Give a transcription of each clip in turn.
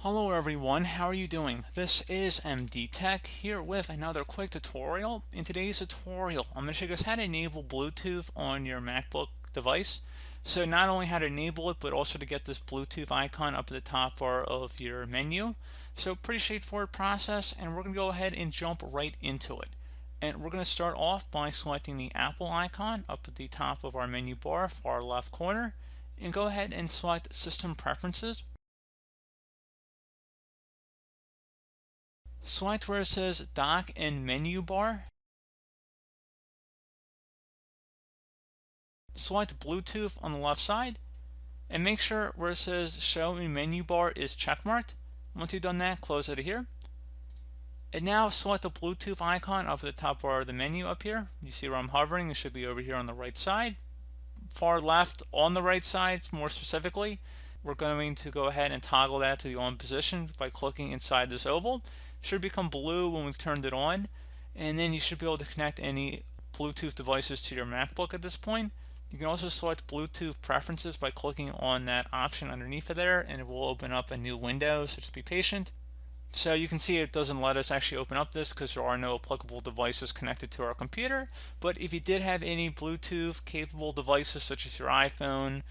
Hello everyone, how are you doing? This is MD Tech here with another quick tutorial. In today's tutorial, I'm going to show you guys how to enable Bluetooth on your MacBook device. So not only how to enable it, but also to get this Bluetooth icon up at the top bar of your menu. So pretty straightforward process, and we're going to go ahead and jump right into it. And we're going to start off by selecting the Apple icon up at the top of our menu bar, far left corner, and go ahead and select System Preferences. Select where it says Dock and Menu Bar. Select Bluetooth on the left side and make sure where it says Show in Menu Bar is checkmarked. Once you've done that, close it here. And now select the Bluetooth icon up at the top bar of the menu up here. You see where I'm hovering, it should be over here on the right side. Far left on the right side, more specifically, we're going to go ahead and toggle that to the on position by clicking inside this oval. It should become blue when we've turned it on, and then you should be able to connect any Bluetooth devices to your MacBook at this point. You can also select Bluetooth preferences by clicking on that option underneath of there, and it will open up a new window, so just be patient. So you can see it doesn't let us actually open up this because there are no applicable devices connected to our computer. But if you did have any Bluetooth capable devices such as your iPhone,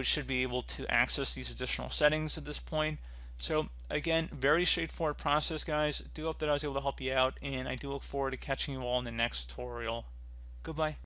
should be able to access these additional settings at this point. So again, very straightforward process, guys. Do hope that I was able to help you out, and I do look forward to catching you all in the next tutorial. Goodbye.